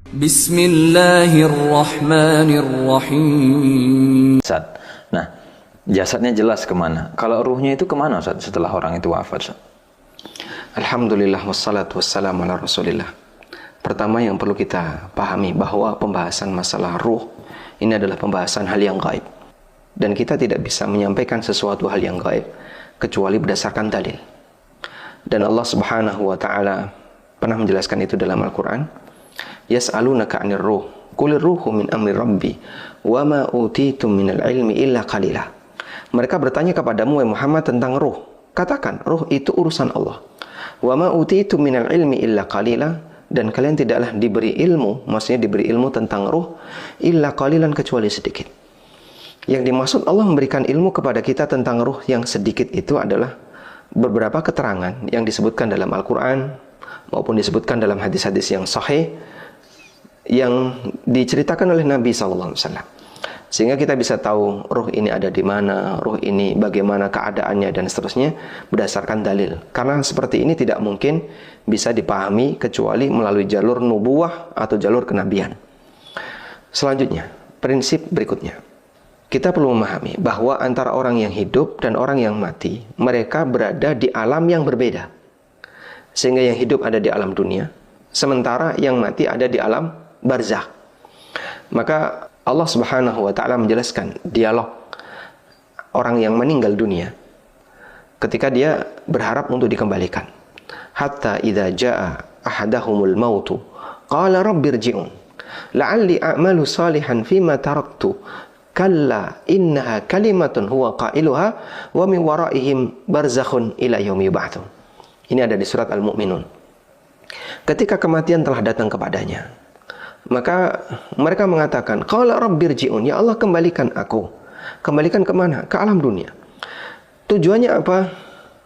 Bismillahirrahmanirrahim. Nah, jasadnya jelas kemana. Kalau ruhnya itu kemana, Ustaz, setelah orang itu wafat, Ustaz? Alhamdulillah wassalatu wassalamu ala rasulillah. Pertama yang perlu kita pahami bahwa pembahasan masalah ruh ini adalah pembahasan hal yang gaib. Dan kita tidak bisa menyampaikan sesuatu hal yang gaib kecuali berdasarkan dalil. Dan Allah Subhanahu wa taala pernah menjelaskan itu dalam Al-Qur'an. Yas'alunaka 'anir ruh, qulir ruhu min amri rabbi, wa ma utitum minal ilmi illa qalila. Mereka bertanya kepadamu, wahai Muhammad, tentang ruh. Katakan, ruh itu urusan Allah. Wa ma utitum minal ilmi illa qalila, dan kalian tidaklah diberi ilmu, maksudnya diberi ilmu tentang ruh, illa qalilan, kecuali sedikit. Yang dimaksud Allah memberikan ilmu kepada kita tentang ruh yang sedikit itu adalah beberapa keterangan yang disebutkan dalam Al-Quran maupun disebutkan dalam hadis-hadis yang sahih yang diceritakan oleh Nabi SAW. Sehingga kita bisa tahu ruh ini ada di mana, ruh ini bagaimana keadaannya dan seterusnya berdasarkan dalil. Karena seperti ini tidak mungkin bisa dipahami kecuali melalui jalur nubuwah atau jalur kenabian. Selanjutnya, prinsip berikutnya. Kita perlu memahami bahwa antara orang yang hidup dan orang yang mati, mereka berada di alam yang berbeda. Sehingga yang hidup ada di alam dunia, sementara yang mati ada di alam barzakh. Maka Allah Subhanahu wa taala menjelaskan dialog orang yang meninggal dunia ketika dia berharap untuk dikembalikan. Hatta idza jaa ahadahumul mautu qala rabbirji'un la'alli a'malu salihan fima taraktu kalla innaha kalimatun huwa qailuha wa min waraihim barzakhun ila yaumi yub'atsun. Ini ada di surat Al-Mu'minun. Ketika kematian telah datang kepadanya, maka mereka mengatakan, qala rabbirji'un, ya Allah kembalikan aku. Kembalikan kemana? Ke alam dunia. Tujuannya apa?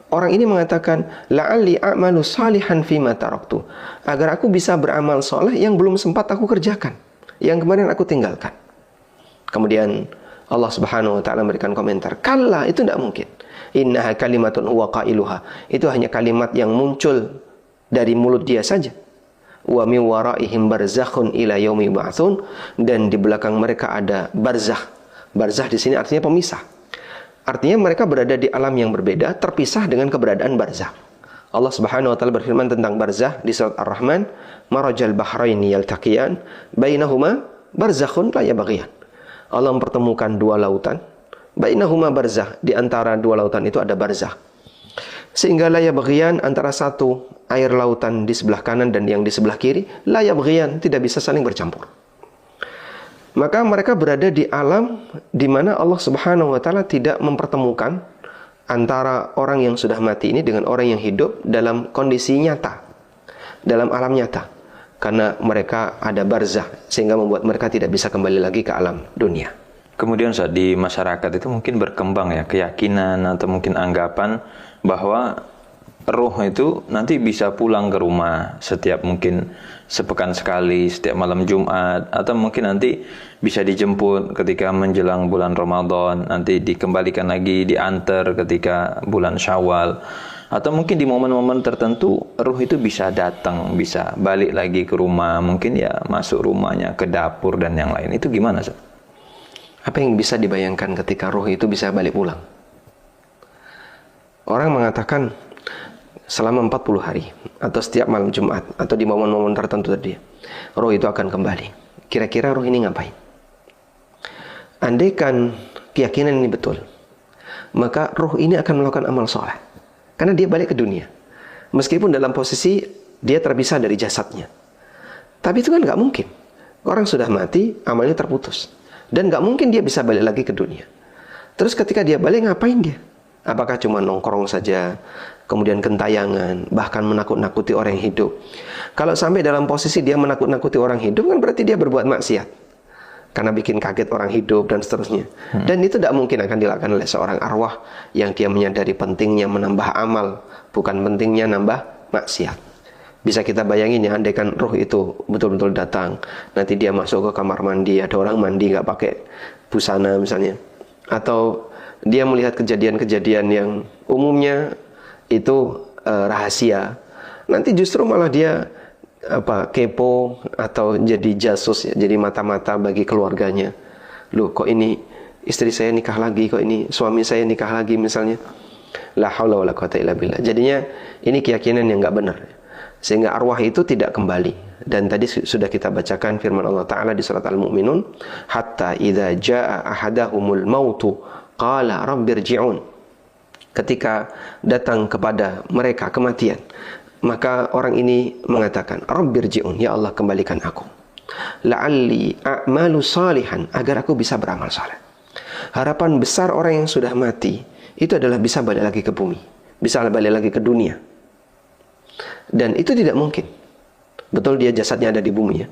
Orang ini mengatakan, la'alli a'malu salihan fima taraktu, agar aku bisa beramal soleh yang belum sempat aku kerjakan, yang kemarin aku tinggalkan. Kemudian Allah Subhanahu wa taala memberikan komentar, kalla, itu tidak mungkin. Innaha kalimatun huwa qailuha, itu hanya kalimat yang muncul dari mulut dia saja. Wa min waraihim barzakhun ila yaumi yub'atsun, dan di belakang mereka ada barzakh. Barzakh di sini artinya pemisah. Artinya mereka berada di alam yang berbeda, terpisah dengan keberadaan barzakh. Allah Subhanahu wa taala berfirman tentang barzakh di surat Ar-Rahman, marajal bahraini yaltaqiyan bainahuma barzakhun la yabghiyan. Allah mempertemukan dua lautan, bainahuma barzakh, di antara dua lautan itu ada barzakh. Sehingga la yabghiyan, antara satu air lautan di sebelah kanan dan yang di sebelah kiri, la yabghiyan, tidak bisa saling bercampur. Maka mereka berada di alam di mana Allah Subhanahu wa taala tidak mempertemukan antara orang yang sudah mati ini dengan orang yang hidup dalam kondisi nyata, dalam alam nyata. Karena mereka ada barzakh, sehingga membuat mereka tidak bisa kembali lagi ke alam dunia. Kemudian, Ustaz, di masyarakat itu mungkin berkembang ya keyakinan atau mungkin anggapan bahwa roh itu nanti bisa pulang ke rumah setiap mungkin sepekan sekali, setiap malam Jumat, atau mungkin nanti bisa dijemput ketika menjelang bulan Ramadan, nanti dikembalikan lagi, diantar ketika bulan Syawal, atau mungkin di momen-momen tertentu ruh itu bisa datang, bisa balik lagi ke rumah, mungkin ya masuk rumahnya, ke dapur dan yang lain. Itu gimana, Ustaz? Apa yang bisa dibayangkan ketika ruh itu bisa balik pulang? Orang mengatakan selama 40 hari atau setiap malam Jumat atau di momen-momen tertentu tadi, roh itu akan kembali. Kira-kira roh ini ngapain? Andaikan keyakinan ini betul, maka roh ini akan melakukan amal soleh, karena dia balik ke dunia, meskipun dalam posisi dia terpisah dari jasadnya. Tapi itu kan nggak mungkin. Orang sudah mati, amalnya terputus, dan nggak mungkin dia bisa balik lagi ke dunia. Terus ketika dia balik, ngapain dia? Apakah cuma nongkrong saja, kemudian gentayangan, bahkan menakut-nakuti orang yang hidup? Kalau sampai dalam posisi dia menakut-nakuti orang hidup, kan berarti dia berbuat maksiat, karena bikin kaget orang hidup dan seterusnya. Dan itu tidak mungkin akan dilakukan oleh seorang arwah yang dia menyadari pentingnya menambah amal, bukan pentingnya nambah maksiat. Bisa kita bayangin ya, andaikan roh itu betul-betul datang, nanti dia masuk ke kamar mandi, ada orang mandi nggak pakai busana misalnya, atau dia melihat kejadian-kejadian yang umumnya itu rahasia, nanti justru malah dia kepo atau jadi jasus ya, jadi mata-mata bagi keluarganya. Loh, kok ini istri saya nikah lagi, kok ini suami saya nikah lagi misalnya. La haula wala quwata illa billah. Jadinya ini keyakinan yang enggak benar. Sehingga arwah itu tidak kembali. Dan tadi sudah kita bacakan firman Allah Ta'ala di surat Al-Mu'minun, hatta idza jaa ahadahumul mautu qala rabbirji'un. Ketika datang kepada mereka kematian, maka orang ini mengatakan, rabbirji'un, ya Allah kembalikan aku. La'alli a'malu salihan, agar aku bisa beramal saleh. Harapan besar orang yang sudah mati itu adalah bisa balik lagi ke bumi, bisa balik lagi ke dunia. Dan itu tidak mungkin. Betul, dia jasadnya ada di bumi ya.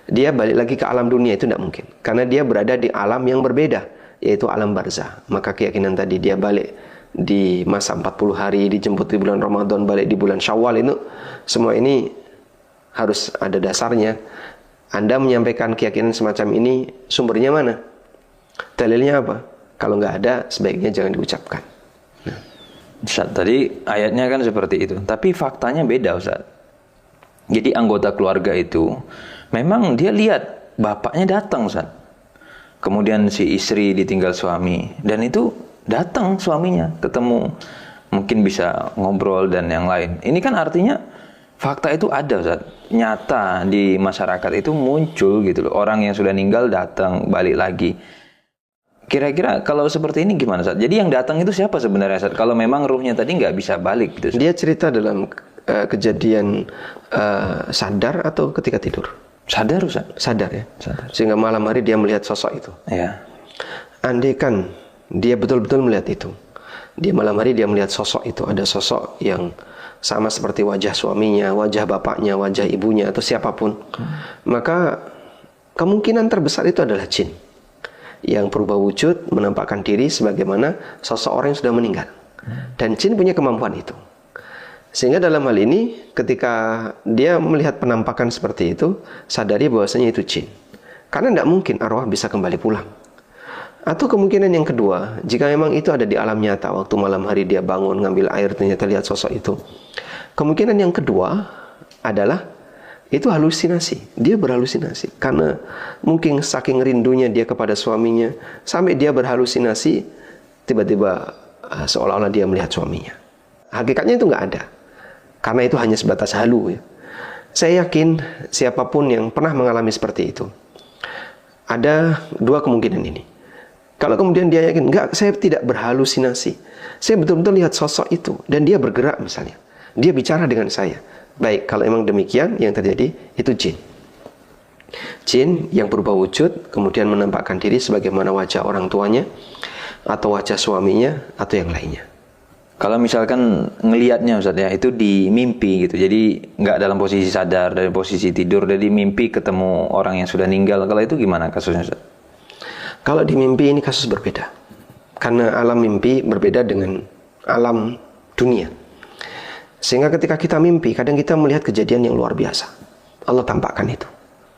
Dia balik lagi ke alam dunia itu tidak mungkin. Karena dia berada di alam yang berbeda, yaitu alam barzah. Maka keyakinan tadi dia balik di masa 40 hari, dijemput di bulan Ramadan, balik di bulan Syawal, itu semua ini harus ada dasarnya. Anda menyampaikan keyakinan semacam ini, sumbernya mana? Dalilnya apa? Kalau nggak ada, sebaiknya jangan diucapkan. Ustaz, tadi ayatnya kan seperti itu, tapi faktanya beda Ustaz. Jadi anggota keluarga itu memang dia lihat bapaknya datang Ustaz. Kemudian si istri ditinggal suami, dan itu datang suaminya, ketemu, mungkin bisa ngobrol dan yang lain. Ini kan artinya fakta itu ada Ustaz, nyata di masyarakat itu muncul gitu loh. Orang yang sudah meninggal datang balik lagi. Kira-kira kalau seperti ini gimana Ustaz? Jadi yang datang itu siapa sebenarnya Ustaz? Kalau memang ruhnya tadi nggak bisa balik gitu Ustaz. Dia cerita dalam kejadian sadar atau ketika tidur? Sadar Ustaz? Sadar ya. Sadar. Sehingga malam hari dia melihat sosok itu. Ya. Andai kan dia betul-betul melihat itu, di malam hari dia melihat sosok itu, ada sosok yang sama seperti wajah suaminya, wajah bapaknya, wajah ibunya, atau siapapun, maka kemungkinan terbesar itu adalah jin yang berubah wujud, menampakkan diri sebagaimana sosok orang yang sudah meninggal. Dan jin punya kemampuan itu. Sehingga dalam hal ini, ketika dia melihat penampakan seperti itu, sadari bahwasanya itu jin. Karena tidak mungkin arwah bisa kembali pulang. Atau kemungkinan yang kedua, jika memang itu ada di alam nyata, waktu malam hari dia bangun, ngambil air, ternyata lihat sosok itu. Kemungkinan yang kedua adalah itu halusinasi. Dia berhalusinasi. Karena mungkin saking rindunya dia kepada suaminya, sampai dia berhalusinasi, tiba-tiba seolah-olah dia melihat suaminya. Hakikatnya itu nggak ada. Karena itu hanya sebatas halu ya. Saya yakin siapapun yang pernah mengalami seperti itu, ada dua kemungkinan ini. Kalau kemudian dia yakin, enggak, saya tidak berhalusinasi, saya betul-betul lihat sosok itu, dan dia bergerak misalnya, dia bicara dengan saya. Baik, kalau memang demikian, yang terjadi itu jin. Jin yang berubah wujud, kemudian menampakkan diri sebagaimana wajah orang tuanya, atau wajah suaminya, atau yang lainnya. Kalau misalkan ngelihatnya Ustaz ya, itu di mimpi gitu. Jadi nggak dalam posisi sadar, dari posisi tidur, dari mimpi ketemu orang yang sudah meninggal. Kalau itu gimana kasusnya Ustaz? Kalau di mimpi ini kasus berbeda. Karena alam mimpi berbeda dengan alam dunia. Sehingga ketika kita mimpi, kadang kita melihat kejadian yang luar biasa. Allah tampakkan itu.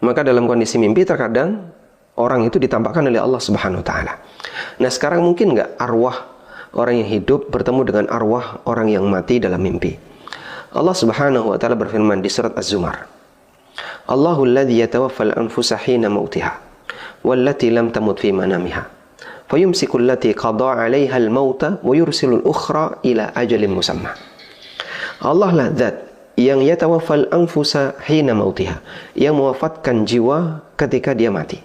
Maka dalam kondisi mimpi terkadang orang itu ditampakkan oleh Allah Subhanahu wa taala. Nah, sekarang mungkin nggak arwah orang yang hidup bertemu dengan arwah orang yang mati dalam mimpi? Allah Subhanahu wa taala berfirman di surat Az-Zumar, Allahul ladzi yatawaffal anfusa hina mautiha wallati lam tamut fi manamiha fayumsiku allati qada 'alaiha al-mauta wa yursilu al-ukhra ila ajalin musamma. Allah lah zat yang yatawaffal anfusa hina mautiha, yang mewafatkan jiwa ketika dia mati.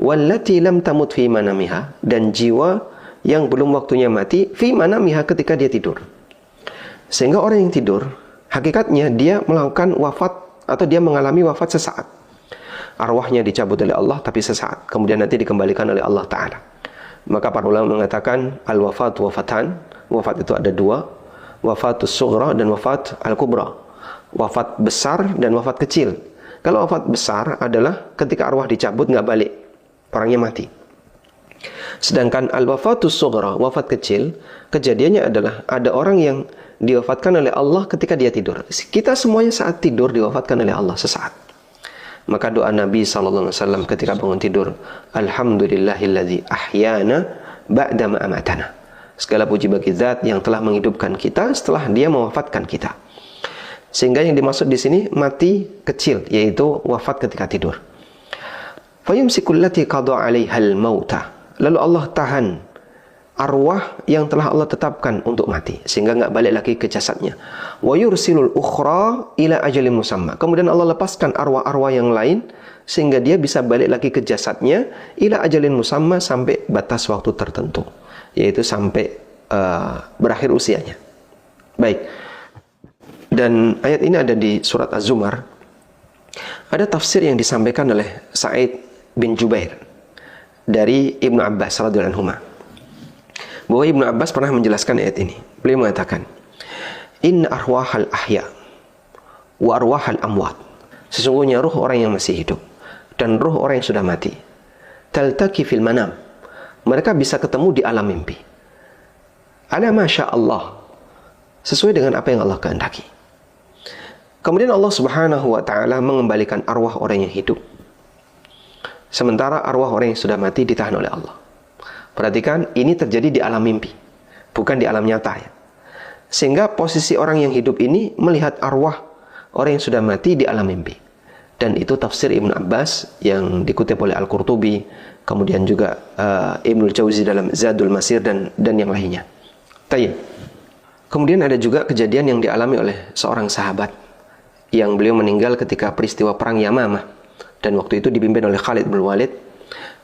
Wallati lam tamut fi manamiha, dan jiwa yang belum waktunya mati fi manamiha, ketika dia tidur. Sehingga orang yang tidur, hakikatnya dia melakukan wafat, atau dia mengalami wafat sesaat. Arwahnya dicabut oleh Allah tapi sesaat, kemudian nanti dikembalikan oleh Allah Ta'ala. Maka para ulama mengatakan al-wafat wafatan. Wafat itu ada dua, wafatus sughra dan wafat al-kubra. Wafat besar dan wafat kecil. Kalau wafat besar adalah ketika arwah dicabut nggak balik, orangnya mati. Sedangkan al-wafatus sughra, wafat kecil, kejadiannya adalah ada orang yang diwafatkan oleh Allah ketika dia tidur. Kita semuanya saat tidur diwafatkan oleh Allah sesaat. Maka doa Nabi SAW ketika bangun tidur, Alhamdulillahilladzi ahyana ba'da ma amatana. Segala puji bagi zat yang telah menghidupkan kita setelah dia mewafatkan kita. Sehingga yang dimaksud di sini mati kecil, yaitu wafat ketika tidur. Fayumsikul lati qada 'alaihal mauta. Lalu Allah tahan arwah yang telah Allah tetapkan untuk mati, sehingga enggak balik lagi ke jasadnya. Wa yursilul ukhra ila ajalin musamma. Kemudian Allah lepaskan arwah-arwah yang lain sehingga dia bisa balik lagi ke jasadnya ila ajalin musamma, sampai batas waktu tertentu, yaitu sampai berakhir usianya. Baik. Dan ayat ini ada di surat Az-Zumar. Ada tafsir yang disampaikan oleh Sa'id bin Jubair dari Ibnu Abbas radhiyallahu anhu, bahwa Ibnu Abbas pernah menjelaskan ayat ini. Beliau mengatakan, "Inna arwahal ahya wa arwahal amwat." Sesungguhnya ruh orang yang masih hidup dan ruh orang yang sudah mati, taltaqi fil manam. Mereka bisa ketemu di alam mimpi. Ala masya Allah, sesuai dengan apa yang Allah kehendaki. Kemudian Allah Subhanahu wa taala mengembalikan arwah orang yang hidup, sementara arwah orang yang sudah mati ditahan oleh Allah. Perhatikan, ini terjadi di alam mimpi, bukan di alam nyata ya. Sehingga posisi orang yang hidup ini melihat arwah orang yang sudah mati di alam mimpi. Dan itu tafsir Ibnu Abbas yang dikutip oleh Al-Qurtubi, kemudian juga Ibnul Jauzi dalam Zadul Masir dan yang lainnya. Tayyib. Kemudian ada juga kejadian yang dialami oleh seorang sahabat yang beliau meninggal ketika peristiwa perang Yamamah, dan waktu itu dipimpin oleh Khalid bin Walid.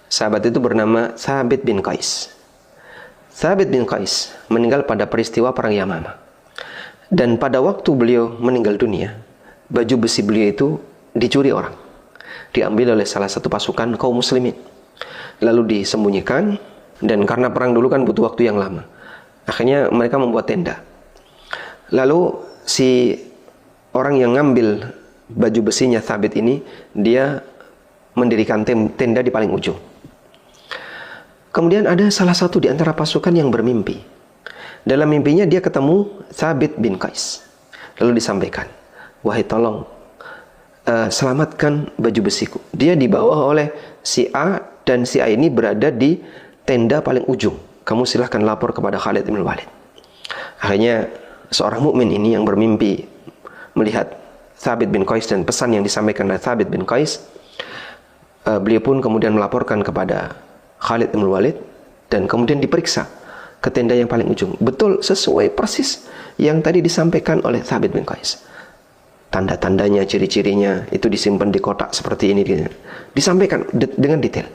Sahabat itu bernama Thabit bin Qais. Thabit bin Qais meninggal pada peristiwa perang Yamamah. Dan pada waktu beliau meninggal dunia, baju besi beliau itu dicuri orang, diambil oleh salah satu pasukan kaum muslimin, lalu disembunyikan. Dan karena perang dulu kan butuh waktu yang lama, akhirnya mereka membuat tenda. Lalu si orang yang ngambil baju besinya Thabit ini, dia mendirikan tenda di paling ujung. Kemudian ada salah satu di antara pasukan yang bermimpi. Dalam mimpinya dia ketemu Thabit bin Qais. Lalu disampaikan, "Wahai tolong, selamatkan baju besiku." Dia dibawa oleh si A, dan si A ini berada di tenda paling ujung. "Kamu silahkan lapor kepada Khalid bin Walid." Akhirnya seorang mukmin ini yang bermimpi melihat Thabit bin Qais dan pesan yang disampaikan oleh Thabit bin Qais, beliau pun kemudian melaporkan kepada Khalid bin Walid, dan kemudian diperiksa ke tenda yang paling ujung. Betul sesuai persis yang tadi disampaikan oleh Thabit bin Qais. Tanda-tandanya, ciri-cirinya itu disimpan di kotak seperti ini, disampaikan dengan detail.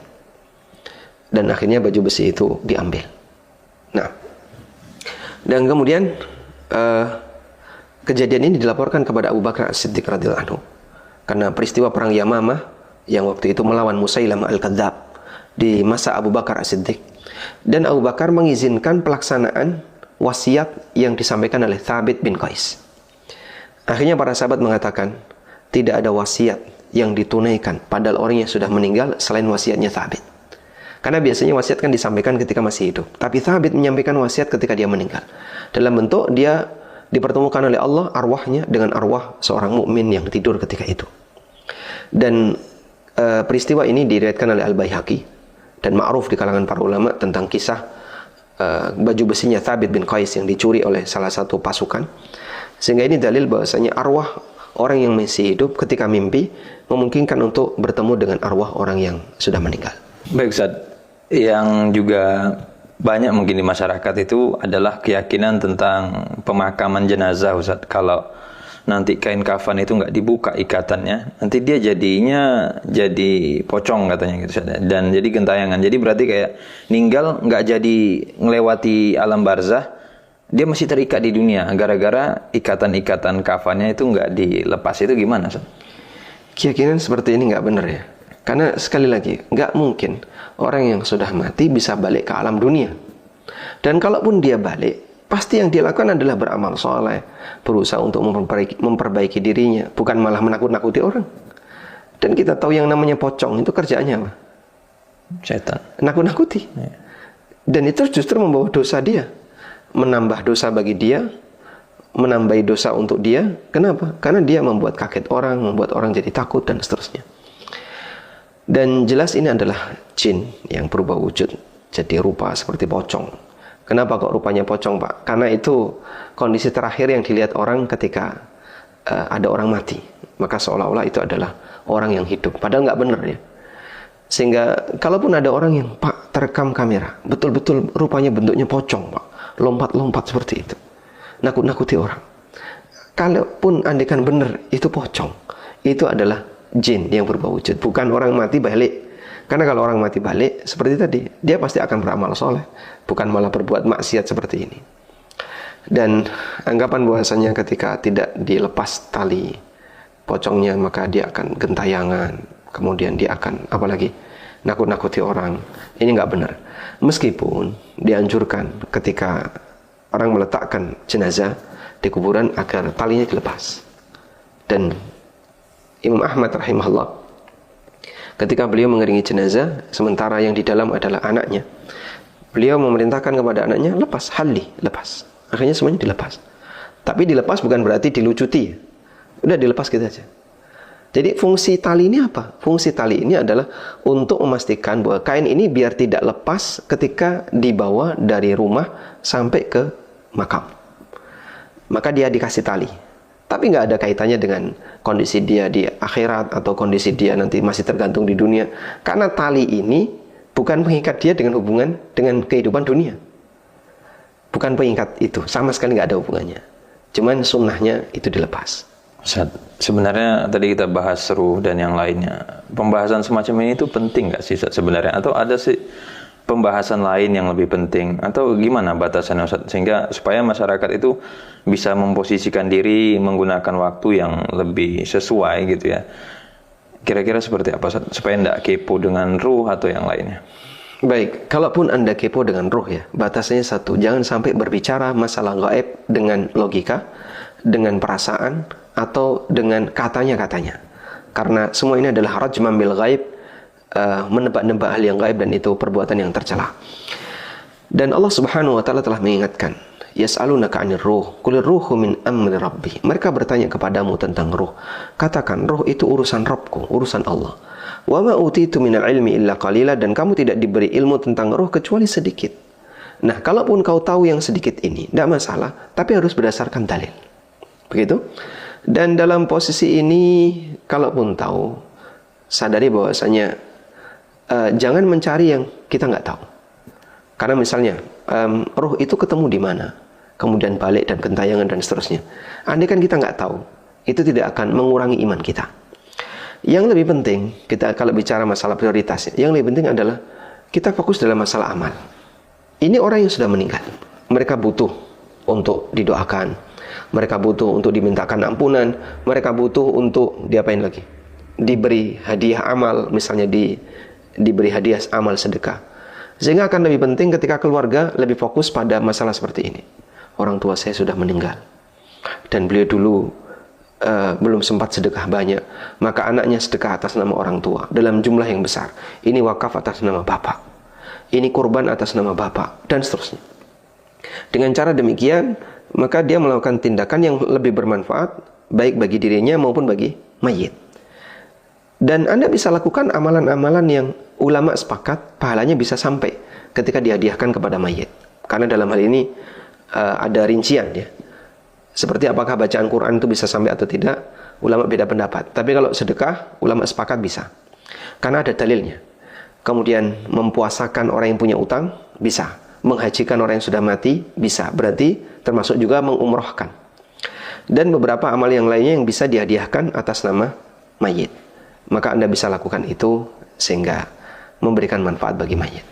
Dan akhirnya baju besi itu diambil. Nah, dan kemudian kejadian ini dilaporkan kepada Abu Bakar As-Siddiq radhiyallahu anhu, karena peristiwa perang Yamamah yang waktu itu melawan Musailamah Al-Kadzdzab di masa Abu Bakar As-Siddiq. Dan Abu Bakar mengizinkan pelaksanaan wasiat yang disampaikan oleh Thabit bin Qais. Akhirnya para sahabat mengatakan, tidak ada wasiat yang ditunaikan padahal orang yang sudah meninggal selain wasiatnya Thabit. Karena biasanya wasiat kan disampaikan ketika masih hidup, tapi Thabit menyampaikan wasiat ketika dia meninggal. Dalam bentuk dia dipertemukan oleh Allah arwahnya dengan arwah seorang mukmin yang tidur ketika itu. Dan peristiwa ini diriwayatkan oleh Al-Baihaqi dan ma'ruf di kalangan para ulama tentang kisah baju besinya Thabit bin Qais yang dicuri oleh salah satu pasukan. Sehingga ini dalil bahwasanya arwah orang yang masih hidup ketika mimpi memungkinkan untuk bertemu dengan arwah orang yang sudah meninggal. Baik Ustaz, yang juga banyak mungkin di masyarakat itu adalah keyakinan tentang pemakaman jenazah Ustaz. Kalau nanti kain kafan itu nggak dibuka ikatannya, nanti dia jadinya jadi pocong katanya gitu, dan jadi gentayangan. Jadi berarti kayak ninggal nggak jadi ngelewati alam barzah, dia masih terikat di dunia gara-gara ikatan-ikatan kafannya itu nggak dilepas. Itu gimana Ustaz? Keyakinan seperti ini nggak benar ya, karena sekali lagi nggak mungkin orang yang sudah mati bisa balik ke alam dunia. Dan kalaupun dia balik, pasti yang dia lakukan adalah beramal soleh, berusaha untuk memperbaiki dirinya, bukan malah menakut-nakuti orang. Dan kita tahu yang namanya pocong itu kerjaannya apa? Setan. Nakut-nakuti. Ya. Dan itu justru membawa dosa dia, menambah dosa bagi dia, menambahi dosa untuk dia. Kenapa? Karena dia membuat kaget orang, membuat orang jadi takut dan seterusnya. Dan jelas ini adalah jin yang berubah wujud jadi rupa seperti pocong. Kenapa kok rupanya pocong, Pak? Karena itu kondisi terakhir yang dilihat orang ketika ada orang mati, maka seolah-olah itu adalah orang yang hidup. Padahal nggak benar ya. Sehingga kalaupun ada orang yang, Pak, terekam kamera, betul-betul rupanya bentuknya pocong, Pak, lompat-lompat seperti itu, nakut-nakuti orang. Kalaupun andekan benar itu pocong, itu adalah jin yang berubah wujud, bukan orang mati balik. Karena kalau orang mati balik seperti tadi, dia pasti akan beramal soleh, bukan malah berbuat maksiat seperti ini. Dan anggapan bahwasanya ketika tidak dilepas tali pocongnya, maka dia akan gentayangan, kemudian dia akan apalagi nakut-nakuti orang. Ini nggak benar. Meskipun dianjurkan ketika orang meletakkan jenazah di kuburan agar talinya dilepas. Dan Imam Ahmad rahimahullah, ketika beliau mengiringi jenazah, sementara yang di dalam adalah anaknya, beliau memerintahkan kepada anaknya, lepas, halli, lepas. Akhirnya semuanya dilepas. Tapi dilepas bukan berarti dilucuti. Udah dilepas gitu aja. Jadi fungsi tali ini apa? Fungsi tali ini adalah untuk memastikan bahwa kain ini biar tidak lepas ketika dibawa dari rumah sampai ke makam. Maka dia dikasih tali. Tapi nggak ada kaitannya dengan kondisi dia di akhirat atau kondisi dia nanti masih tergantung di dunia. Karena tali ini bukan mengikat dia dengan hubungan dengan kehidupan dunia. Bukan pengikat itu, sama sekali nggak ada hubungannya. Cuman sunnahnya itu dilepas. Ustaz, sebenarnya tadi kita bahas ruh dan yang lainnya. Pembahasan semacam ini itu penting nggak sih Ustaz, sebenarnya? Atau ada sih pembahasan lain yang lebih penting? Atau gimana batasannya Ustaz? Sehingga supaya masyarakat itu bisa memposisikan diri menggunakan waktu yang lebih sesuai gitu ya. Kira-kira seperti apa Ustaz? Supaya tidak kepo dengan ruh atau yang lainnya. Baik, kalaupun Anda kepo dengan ruh ya, batasnya satu, jangan sampai berbicara masalah gaib dengan logika, dengan perasaan, atau dengan katanya-katanya. Karena semua ini adalah rajman bil gaib, menebak-nebak hal yang gaib, dan itu perbuatan yang tercela. Dan Allah Subhanahu wa taala telah mengingatkan, yas'alunaka 'anir ruh, qulir ruhu min amri rabbi. Mereka bertanya kepadamu tentang ruh. Katakan, ruh itu urusan Rabbku, urusan Allah. Wa ma utitu minal ilmi illa qalila, dan kamu tidak diberi ilmu tentang ruh kecuali sedikit. Nah, kalaupun kau tahu yang sedikit ini, tidak masalah, tapi harus berdasarkan dalil. Begitu? Dan dalam posisi ini, kalaupun tahu, sadari bahwasanya jangan mencari yang kita nggak tahu. Karena misalnya, ruh itu ketemu di mana, kemudian balik dan gentayangan dan seterusnya. Andai kan kita nggak tahu, itu tidak akan mengurangi iman kita. Yang lebih penting, kita kalau bicara masalah prioritas, yang lebih penting adalah kita fokus dalam masalah amal. Ini orang yang sudah meninggal. Mereka butuh untuk didoakan. Mereka butuh untuk dimintakan ampunan. Mereka butuh untuk diapain lagi? Diberi hadiah amal, misalnya diberi hadiah amal sedekah. Sehingga akan lebih penting ketika keluarga lebih fokus pada masalah seperti ini. Orang tua saya sudah meninggal. Dan beliau dulu belum sempat sedekah banyak, maka anaknya sedekah atas nama orang tua dalam jumlah yang besar. Ini wakaf atas nama bapak, ini kurban atas nama bapak, dan seterusnya. Dengan cara demikian, maka dia melakukan tindakan yang lebih bermanfaat, baik bagi dirinya maupun bagi mayit. Dan Anda bisa lakukan amalan-amalan yang ulama sepakat pahalanya bisa sampai ketika dihadiahkan kepada mayit. Karena dalam hal ini ada rincian ya. Seperti apakah bacaan Quran itu bisa sampai atau tidak, ulama beda pendapat. Tapi kalau sedekah, ulama sepakat bisa. Karena ada dalilnya. Kemudian mempuasakan orang yang punya utang, bisa. Menghajikan orang yang sudah mati, bisa. Berarti termasuk juga mengumrohkan. Dan beberapa amal yang lainnya yang bisa dihadiahkan atas nama mayit. Maka Anda bisa lakukan itu sehingga memberikan manfaat bagi mayit.